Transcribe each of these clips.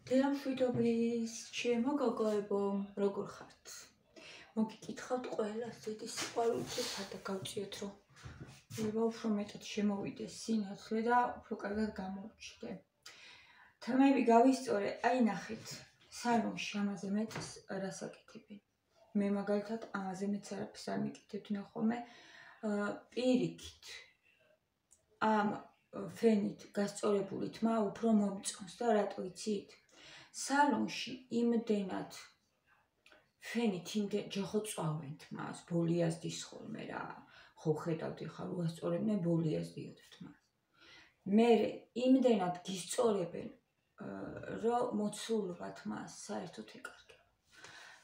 დილამშვიდობის, ჩემო გოგოებო, როგორ ხართ? მოგიკითხავთ ყველას დიდი სიყვარულით და გავწიოთ, რომ ება უფრო მეტად შემოვიდეს სინათლე და უფრო კარგად გამოვჩნდე. თემები გავისწორე, აი ნახეთ, სალონში ამაზე მეტს რას აკეთებენ. მე მაგალითად ამაზე მეც არაფერს არ მიკეთებდნენ ხოლმე, პირიქით ამ ფენით გასწორებული თმა უფრო მომწონს და რატო იცით? სალონში იმდენად ფენით ჯოხო წვავენ თმას, ბოლიაზდის ხოლმე რა, ხო ხედავდი ხარ, უასწორებდნენ ბოლიაზდიოდ თმას. მე იმდენად გისწორებენ, რომ მოცულობა თმას საერთოდ ეკარგება.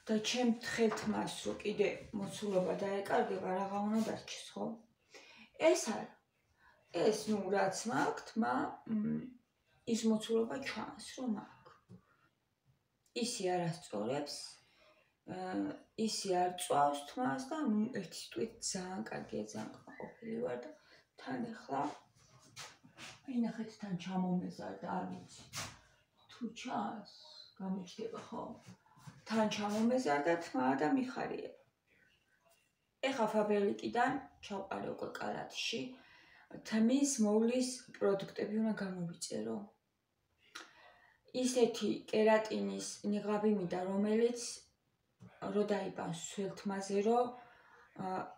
და ჩემ თხელ თმას, რომ კიდე მოცულობა დაეკარგება, რაღა უნდა დარჩეს, ხო? ეს არა. ეს, რაც მაქვს, თმა ის მოცულობა ჩანს, რომ მაქვს. ისი არ ასწორებს, ისი არ წვავს თმას და ერთი სიტყვით ძალიან კარგია, ძალიან კმაყოფილი ვარ და თან ახლა აი ნახეთ, თან ჩამომეზარდა, არ ვიცი. თუ ჩანს, გამოჩნდება ხო? თან ჩამომეზარდა თმა და მიხარია. ეხა ფაბერიკიდან ჩავყარე უკვე კალათში. თმის მოვლის პროდუქტები უნდა გამოვიწერო. ისეთი კერატინის ნიღაბი მინდა, რომელიც რო დაიბანს სულ თმაზე, რომ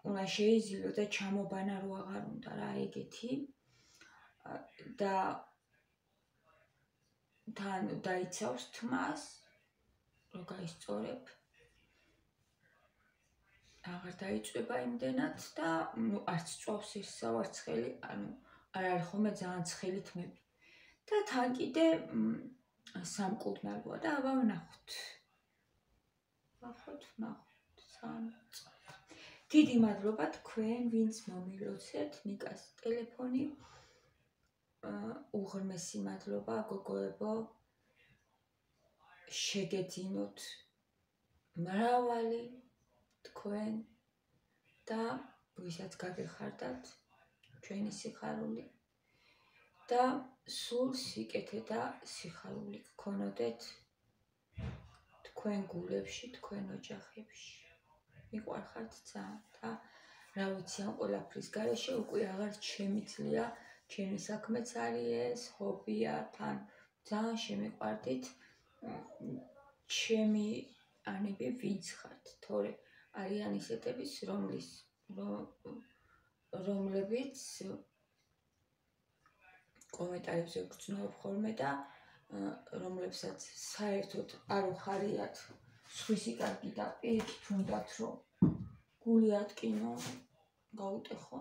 უნდა შეიზილო და ჩამობანა რო აღარ უნდა რა ეგეთი. და თან დაიცავს თმას, რო გაისწორებ. აღარ დაიწვება იმდენად და არც წვავს ეს სავარცხელი, ანუ არ არის ხოლმე ძალიან ცხელი თმები. და თან კიდე სამკურნალოა და აბა ვნახოთ. ნახოთ. დიდი მადლობა თქვენ, ვინც მომილოცეთ ნიკას ტელეფონი. უღრმესი მადლობა გოგოებო. შეგეძინოთ მრავალი თქვენ და ვისაც გაგეხარდათ ჩვენი სიხარული და სულ სიკეთე და სიხარული გქონოდეთ თქვენ გულებში, თქვენ ოჯახებში. მიყვარხართ ძალიან და რა ვიცი, ამ ყველაფრის გარეშე უკვე აღარ შემიძლია, ჩემი საქმეც არის ეს, ჰობია, თან ძალიან შემიყვარდით ჩემი ანები ვინც ხართ, თორე არიან ისეთების, რომლებიც კომენტარებზე გრძნობ ხოლმე და რომლებსაც საერთოდ არ უხარიათ სხვისი კარგი და პირიქით უნდათ, რომ გული ატკინო, გაუტეხო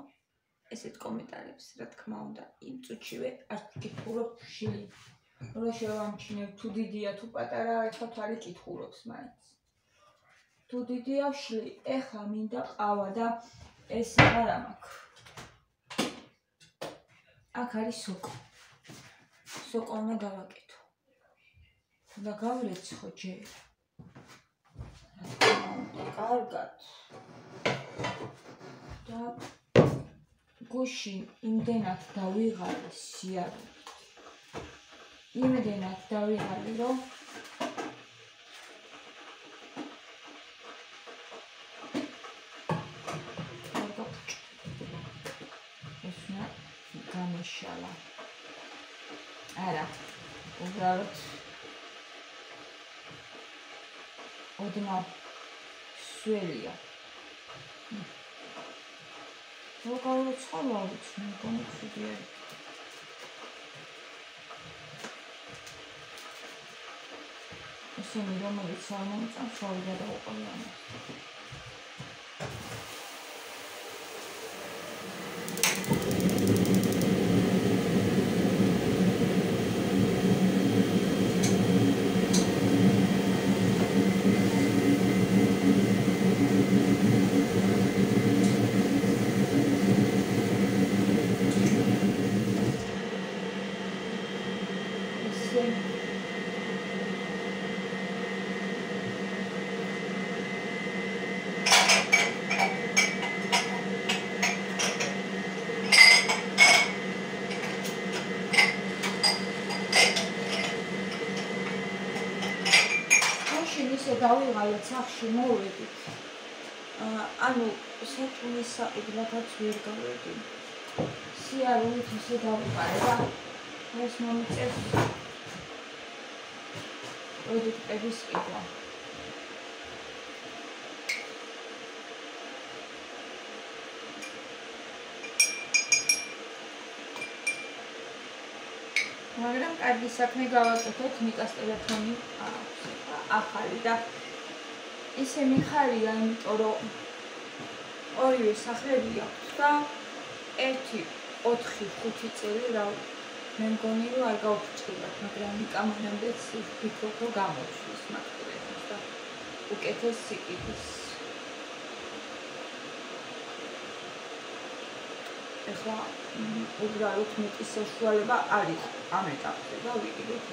ესეთ კომენტარებს, რა თქმა უნდა, იმ წუთშივე არ გკითხულობ შილი. რო შევამჩნევ, თუ დიდია, თუ პატარაა, ეხლა არ იკითხულობს მაინც. თუ დიდია ვშლი, ეხლა მინდა ყავა და ეს აღარ მაქვს. აქ არის სოკო. სოკო უნდა გავაკეთო. და გავრეცხო ჯერ. კარგად. და გუში იმდენად დავიღალე სიარული. იმდენად დავიღალე, რომ გამიშალა. არა, უბრალოდ ოდნავ სველია. რო გავუცხალო, ვიცი, მეგონი ცუდი არის. ისინი რომელიც არ მომწონს, შავი გადავუყოლე ამას. ისე დავიღალეთ სახში მოვედით. ანუ სათუნის საყიდლათაც ვერ გავედი. სიარულით ისე დავიყარე და ეს მომიწევს პროდუქტების ყიდვა. მაგრამ კარგი საქმე გავაკეთეთ, ნიკას ტელეფონი აქვს ახალი და ისე მიხარია, იმიტომ რომ ორივე სახლები აქვს და 1-4-5 წელი რა მე მგონი რომ არ გავფრთხილებ, მაგრამ ნიკა მანამდეც ვფიქრობ რომ გამოჩვის მაგ ტელეფონს და უკეთეს სიკეთის. ეხლა უბრალოდ მეტი საშუალება არ იყო ამ ეტაპზე და ვიყიდეთ.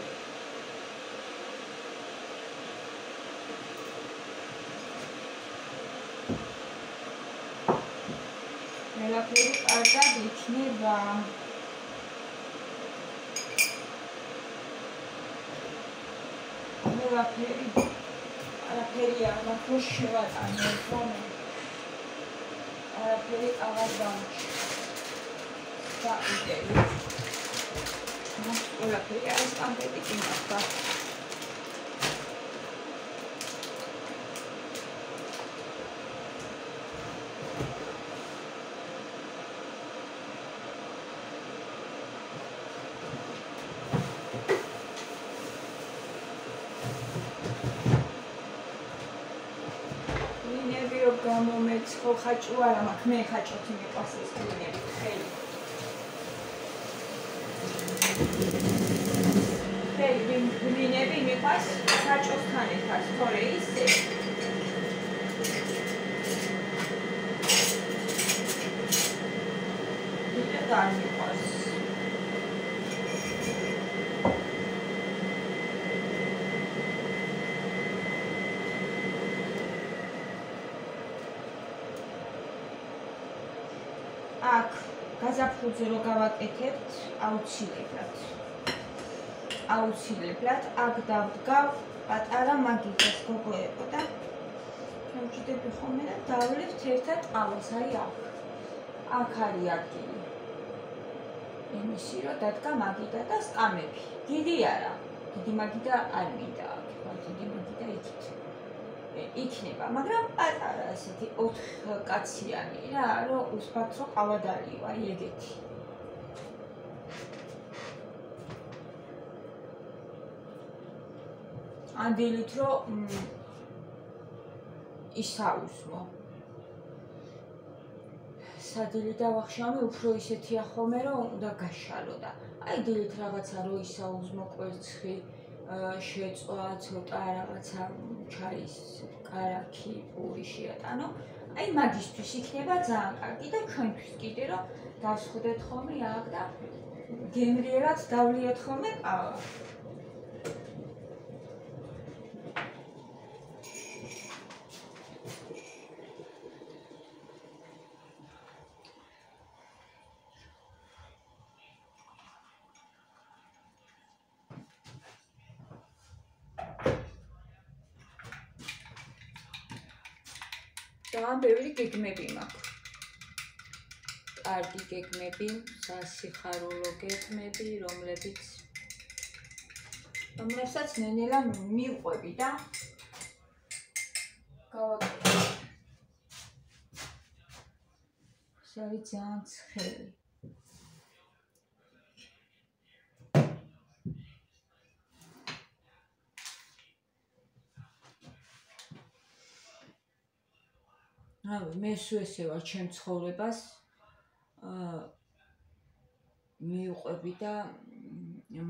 ყველაფერი კარგად იქნება. არაფერი არ მაქვს შევატანე, არაფერი აღარ დამჭირდა. და იდეა. ყველაფერი არის კამპეტი კი მაქვს. ნინები რომ გამომეცხო ხაჭო არა მაქვს, მე ხაჭოთი მეყვარს ეს ნინები ხელი. Მინები მიყვარს საჭოსთან ერთად, თორე ისე დიდად არ მიყვარს. აქ გაზაფხულზე რო გავაკეთებთ აუცილებლად აქ დავდგავ პატარა მაგიდას გოგოებო და გავჭიდები ხოლმე და დავლებთ ერთად ყავას, აი აქ არის ადგილი იმისი რომ დადგა მაგიდა და სკამები. დიდი არა, დიდი მაგიდა არ მინდა აქ, დიდი მაგიდა იქნება, მაგრამ პატარა ასეთი 4 კაციანი რა, რომ უსფათ რომ ყავა დალივა, აი ეგეთი. დილით რომ ისაუზმო. სადილით დავახშამე, უფრო ისეთია ხოლმე, რომ უნდა გაშალო და აი დილით რაღაცა რო ისაუზმო, კვერცხი შეწვა, ცოტა რაღაცა ჩაის კარაქი, პური შეატანო. აი მაგისთვის იქნება ძალიან კარგი და ჩვენთვის კიდე რომ დავსხდეთ ხოლმე აქ და გემრიელად დავლიოთ ხოლმე ყავა. ძალიან ბევრი გეგმები მაქვს. კარგი გეგმები, სასიხარულო გეგმები, რომლებსაც ნენელა მივყვები და გავაკეთე. ეს არის ძალიან ცხელი. მე სულ ვარ ჩემ ცხოვრებას მივყვები და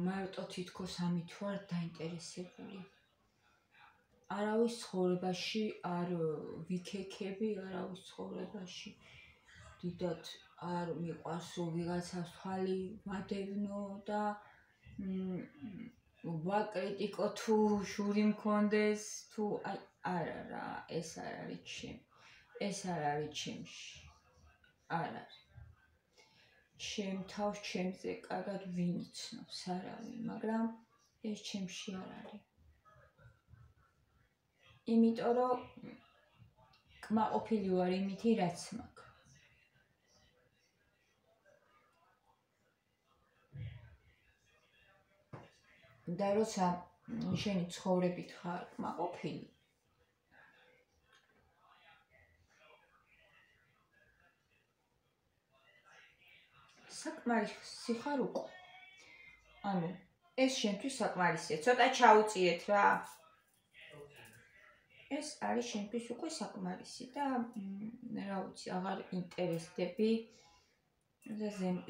მარტო თითქოს ამით ვარ დაინტერესებული. არავის ცხოვრებაში არ ვიქექები, არავის ცხოვრებაში დიდად არ მიყვარს რომ ვიღაცას თვალი ვადევნო და ვაკრიტიკო თუ შური მქონდეს თუ აი არა რა, ეს არ არის ჩემი. ეს არ არის ჩემში. არ არის. ჩემ თავს ჩემზე კარგად ვინიცნობს არავინ, მაგრამ ეს ჩემში არ არის. იმიტომ რომ კმაყოფილი ვარ იმითი რაც მაქვს. და როცა შენი ცხოვრებით ხარ კმაყოფილი, საკმარისი ხარ უკვე. ანუ ეს შენთვის საკმარისია. ცოტა ჩაუწიეთ რა. ეს არის შენთვის უკვე საკმარისი და რა ვიცი, აღარ ინტერესდები და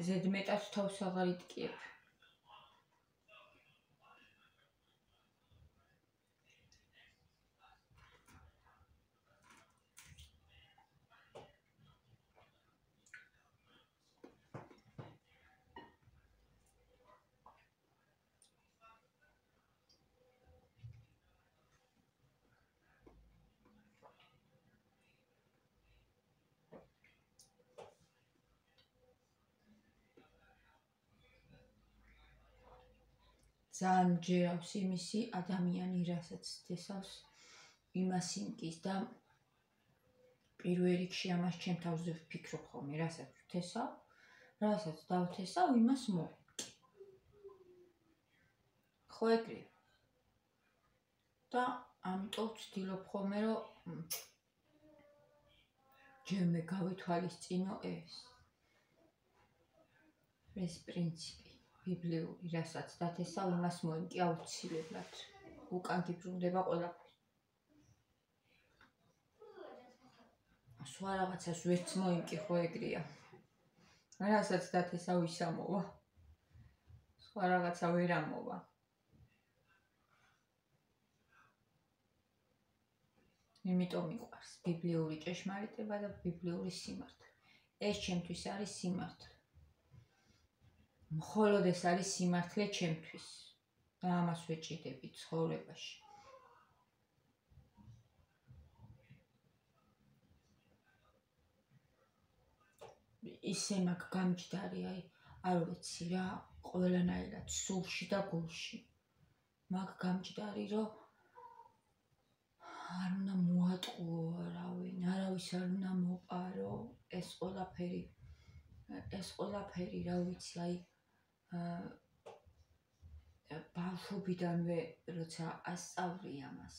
ზედმეტად თავს აღარ იტკიებ. ძალიან ჯერავს იმისი ადამიანი, რასაც თესავს, იმას იმკის და პირველ რიგში ამას ჩემ თავზე ვფიქრობ ხოლმე, რასაც ვთესავ, რასაც დავთესავ, იმას მოვიკი. ხო ეგრე. და ამიტომ ვცდილობ ხოლმე, რომ ჯერმე გავითვალისწინო ეს პრინციპი. ბიბლიური, რასაც დათესავ, იმას მოიმკი აუცილებლად. უკან გიბრუნდება ყველაფერი. სხვა რაღაცას ვერც მოიმკი, ხო ეგრეა. რასაც დათესავ, ის ამოვა. სხვა რაღაცა ვერ ამოვა. იმიტომ მიყვარს ბიბლიური ჭეშმარიტება და ბიბლიური სიმართლე. ეს ჩემთვის არის სიმართლე. მხოლოდ ეს არის სიმართლე ჩემთვის და ამას ვეჭიდები ცხოვრებაში. ისე მაქვს გამჯდარი, არ ვიცი რა, ყველანაირად სულში და გულში. მაქვს გამჯდარი, რომ არ უნდა მოატყუო არავინ, არავის არ უნდა მოპარო ეს ყველაფერი, რა ვიცი, ბავშვობიდანვე როცა ასწავლი ამას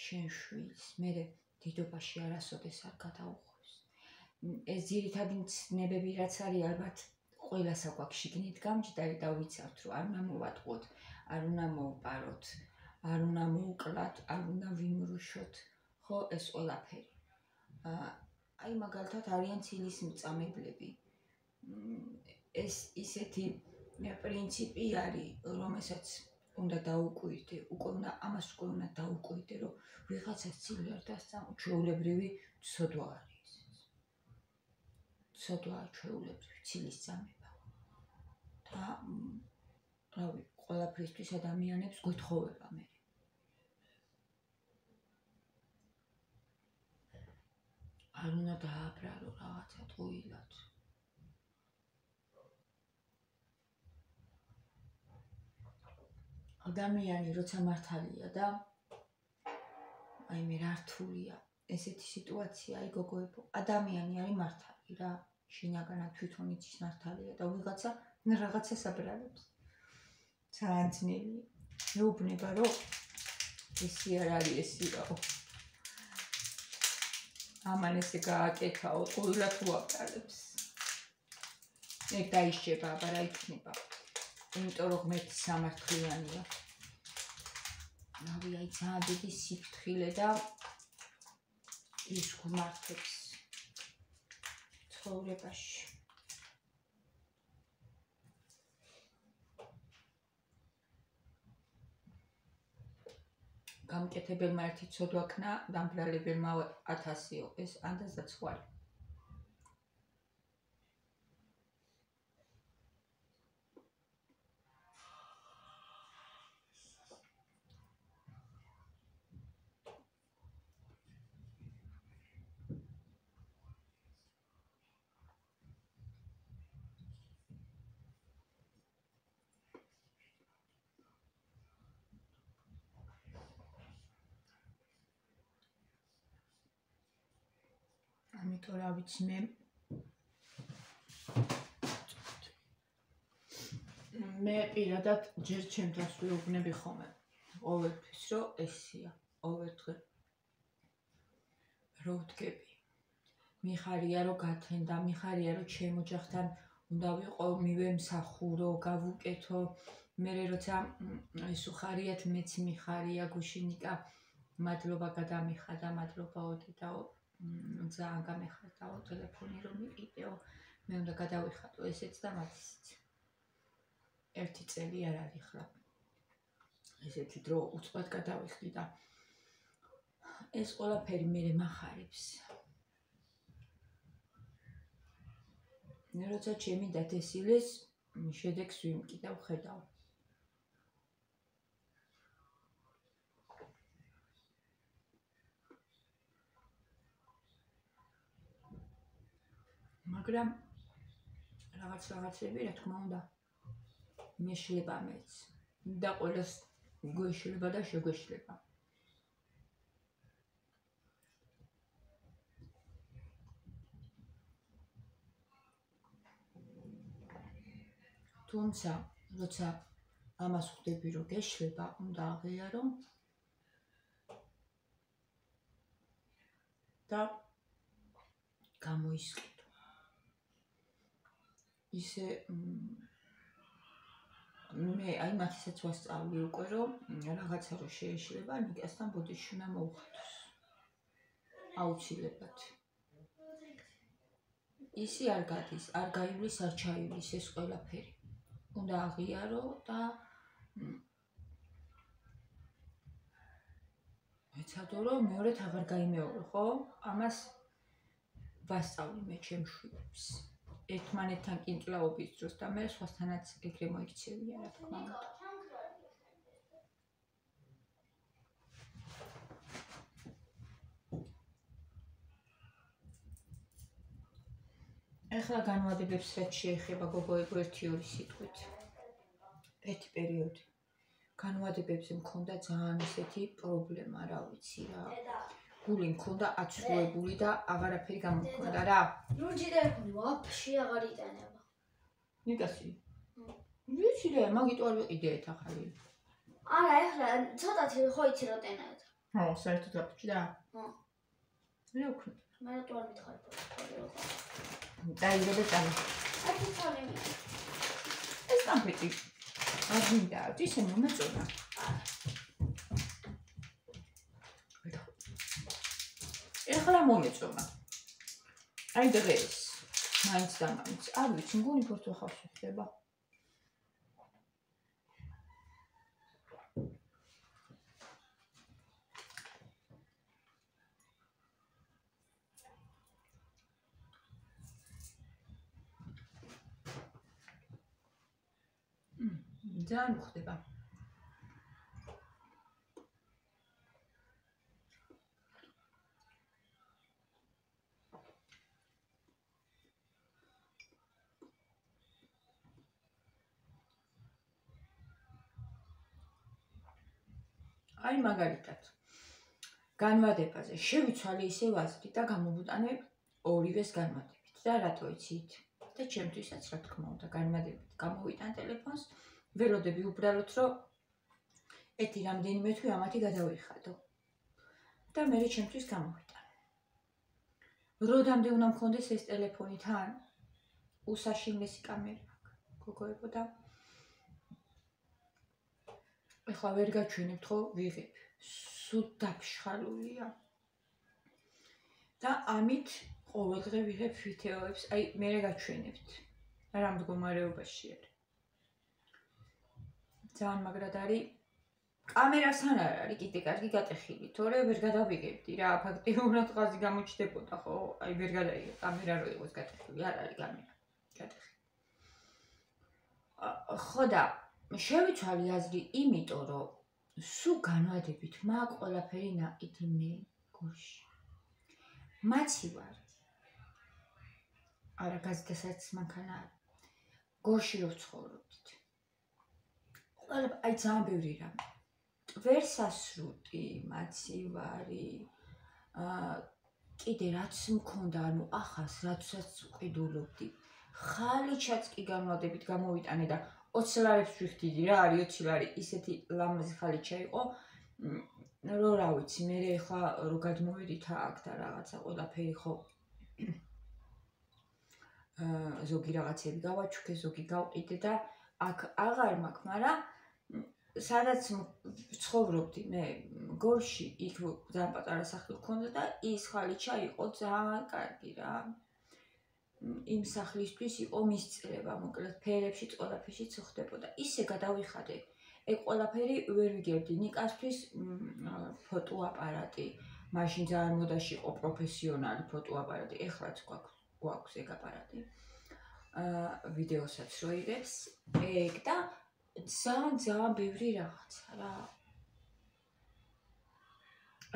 შენ შვილს, მერე დიდობაში არასოდეს არ გადაუხვევს. ეს ძირითადი ცნებები რაც არის, ალბათ ყველას აქვს შიგნით გამჯდარი და ვიცავთ, რომ არ უნდა მოვატყუოთ, არ უნდა მოვპაროთ, არ უნდა მოვკლათ, არ უნდა ვიმრუშოთ, ხო ეს ყველაფერი. მაგალითად არიან ცილის მწამებლები. ეს ისეთი პრინციპი არის, რომელსაც უნდა დაუკვირდე, ამას უკვე უნდა დაუკვირდე, რომ ვიღაცას ცილი არ დასწამო, ჩვეულებრივი ცოდვა არის. ცოდვა ჩვეულებრივი ცილის წამება. და რავი, ყველაფრისთვის ადამიანებს გვითხოვება მე. არ უნდა დააბრალო რაღაცა ტყუილად. ადამიანი როცა მართალია და მე რართულია ესეთი სიტუაცია, გოგოებო, ადამიანი არის მართალი რა, შინაგანად თვითონ იცის მართალია და ვიღაცა რაღაცას აბრალებს. ძალიან ძნელია. მეუბნება, რომ ესი არ არის ესი რაო. ამან ესე გააკეთაო, ყვილად უაბრალებს. ეგ დაიშება, აბა რა იქნება. იმიტომ რომ ღმერთი სამართლიანია. რავი, ძალიან დიდი სიფრთხილე და ის გვმართებს ცხოვრებაში. გამკეთებელმა ერთი ცოდვა ქნა, დამბრალებელმა 1000-ო, ეს ანდაზაცხვარი. ამიტომ რა ვიცი მე პირადად ჯერ ჩემთან ვეუბნები ხოლმე ყოველთვის რომ ესია ყოველდღე რო ვდგები მიხარია რომ გათენდა მიხარია რომ ჩემ ოჯახთან უნდა ვიყო მივემსახურო გავუკეთო მე როცა ეს უხარიათ მეც მიხარია გუშინიკა მადლობა გადამიხადა მადლობა ოდიდაო ძალიან გამეხარდაო ტელეფონი რომ მიყიდეო მე უნდა გადავიხატო ესეც და მათიც ერთი წელი არ არის ხლა ესეთი დრო უცბად გადავიხდი და ეს ყველაფერი მე მახარებს მე როცა ჩემი დათესილეს შედეგს ვიმკიდავ ხედავ მაგრამ რაღაცები რა თქმა უნდა მეშლება მეც და ყველას გვეშლება და შეგვეშლება თუმცა როცა ამას ხვდები რომ გეშლება უნდა აღიარო და გამოისყიდო ისე მე აი მათისაც ვასწავლი უკვე რომ რაღაცა რო შეეშლება ნიკასთან ბოდიში უნდა მოუხატოს აუცილებლად ისი არ გადის არ გაივლის არ ჩაივლის ეს ყველაფერი უნდა აღიარო და ეცადო რომ მეორედ აღარ გაიმეორო ხო ამას ვასწავლი მე ჩემ შვილებს ერთმანეთთან კინკლაობის დროს და მე სხვასთანაც ეგრე მოიქცევია რა თქმა უნდა ეხლა განვადებებს რაც შეეხება გოგოებო 1-2 სიტყვით ერთი პერიოდი განვადებებზე მქონდა ძალიან ისეთი პრობლემა რა ვიცი რა გული მქონდა აცრუებული და აღარაფერი გამომქონდა რა ლურჯი ტელეფონი ვაფშე აღარ იტანება ნიკასი ვიცი რა მაგით არ ვიყიდეთ ახალი არა ეხლა ცოტათი ხო იცი რა ტენად ხო საერთოდ გაფჭდა ხო მე უკვე მე რა თუ არ მითხარ დაიგებე წამი აი თვითონი ეს კამპეტი არ მინდა ისე მომეწონა ეხლა მომეწონა აი დღეს მაინც და მაინც არ ვიცი მგონი ფორტო ხავს ხდება ძალიან ხდება აი მაგალითად განვადებაზე შევიცვალე ისე ვაზრი და გამოვუტანე ორივეს განვადებით და რატო იცით და ჩემთვისაც რა თქმა უნდა განვადებით გამოვიტან ტელეფონს ველოდები უბრალოდ რომ ეთი რამდენიმე თვე ამათი გადავიხადო და მე ჩემთვის გამოვიტანე როდამდე უნდა მქონდეს ეს ტელეფონი თან უსაშინლესი კამერა გოგოებო და ეხლა ვერ გაჩვენებთ ხო ვიღებ სულ დაფშხალულია და ამით ყოველდღე ვიღებ ვიდეოებს აი მე გაჩვენებთ რა მდგომარეობაში არის ძალიან მაგრად არის კამერასთან არ არის კიდე კარგი გატეხილი თორე ვერ გადავიგებდი რა ფაქტიურად ყაზი გამოჩნდებოდა ხო აი ვერ გადაიღე კამერა რო იყოს გატეხილი არ არის კამერა გატეხილი ხო და შევიცვალე აზრი იმიტომ რომ სულ განვადებით მაგ ყველაფერი ნაკითი მე გულში მაცი ვარ არა გაზეთასაც მანქანა გულში რო ვცხოვრობდით ყველა აი ძალიან ბევრი რამე ვერსასრუტი მაცი ვარი კიდე რაც მქონდა, ანუ ახას რაცაც ვყიდულობდი, ხალიჩაც კი განვადებით გამოვიტანე და 20 ლარებს ვიხდიდი რა არის 20 ლარი, ისეთი ლამაზი ხალიჩა იყო, რომ რა ვიცი, მე ახლა რო გადმოვედით აქ და რაღაცა ყველაფერი ხო ზოგი რაღაცები გავაჩუქე, ზოგი გავყიდე და აქ აღარ მაქვს, მაგრამ სადაც ვცხოვრობდი მე გორში, იქ ძალიან პატარა სახლი ჰქონდა და ის ხალიჩა იყო ძალიან კარგი რა. იმ სახლისთვის იყო მისწრება, მოკლედ ფერებში, ყველაფერშიც ხდებოდა. ისე გადავიხადე. ეგ ყველაფერი ვერ ვიგებდი. ნიკასთვის ფოტოაპარატი, მაშინ ძალიან მოდაში იყო პროფესიონალი ფოტოაპარატი, ეხლაც გვაქვს ეგ აპარატი. ვიდეოსაც რო იღებს, ეგ და ძალიან ბევრი რაღაცა რა.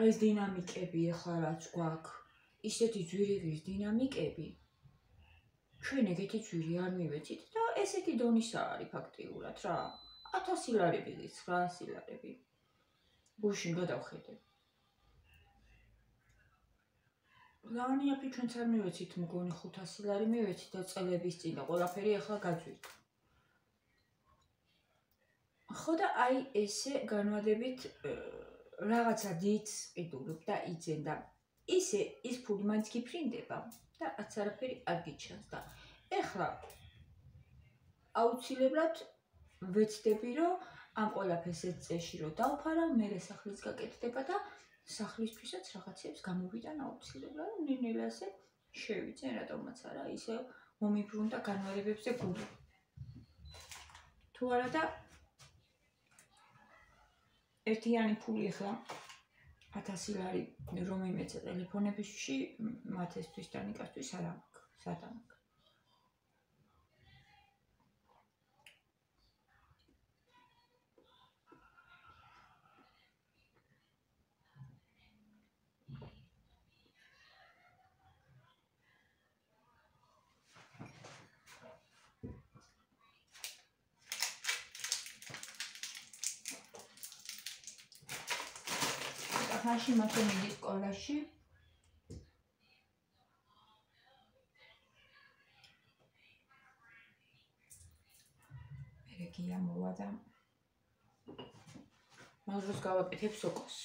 ეს დინამიკები ახლა რაც გვაქვს, ისეთი ძვირი დინამიკები. ჩვენ ეგეთი ძვირი არ მივეცით და ესეთი დონისა არის ფაქტიურად რა. 1000 ლარები, 900 ლარები. გუშინ გადავხედე. ლავნიაფი ჩვენც არ მივეცით, მგონი 500 ლარი მივეცით და წელების წინ და ყველაფერი ახლა გაძვირთ. ხო და აი ესე განვადებით რაღაცა დიდს ყიდულობ და იძენ და ისე ის ფული მაინც გიფრინდება და არც არაფერი არ გიჩანს და ეხლა აუცილებლად ვეცდები რომ ამ ყველაფერს ეს წეში რომ დავფარავ, მერე სახლის გაკეთდება და სახლისთვისაც რაღაცებს გამოვიტან აუცილებლად, ნელ-ნელა ასე შევიძენ, რატომაც არა, ისე მომიბრუნდა განვადებებზე გული. თუ არა და ერთიანი ფული ახლა 1000 ლარი რომ იმეცა ტელეფონებში მათესთვის და ნიკასთვის არ აქვს, სად აქვს. მაშინ მათო მიდის სკოლაში მერეგია მოვა და მაგას გავაკეთებ სოკოს.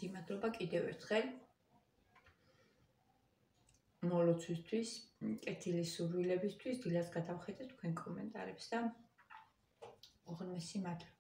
დიდი მადლობა კიდევ ერთხელ მოლოცვისთვის, კეთილი სურვილებისთვის, დილას გადავხედეთ თქვენ კომენტარებს და უღრმესი მადლობა.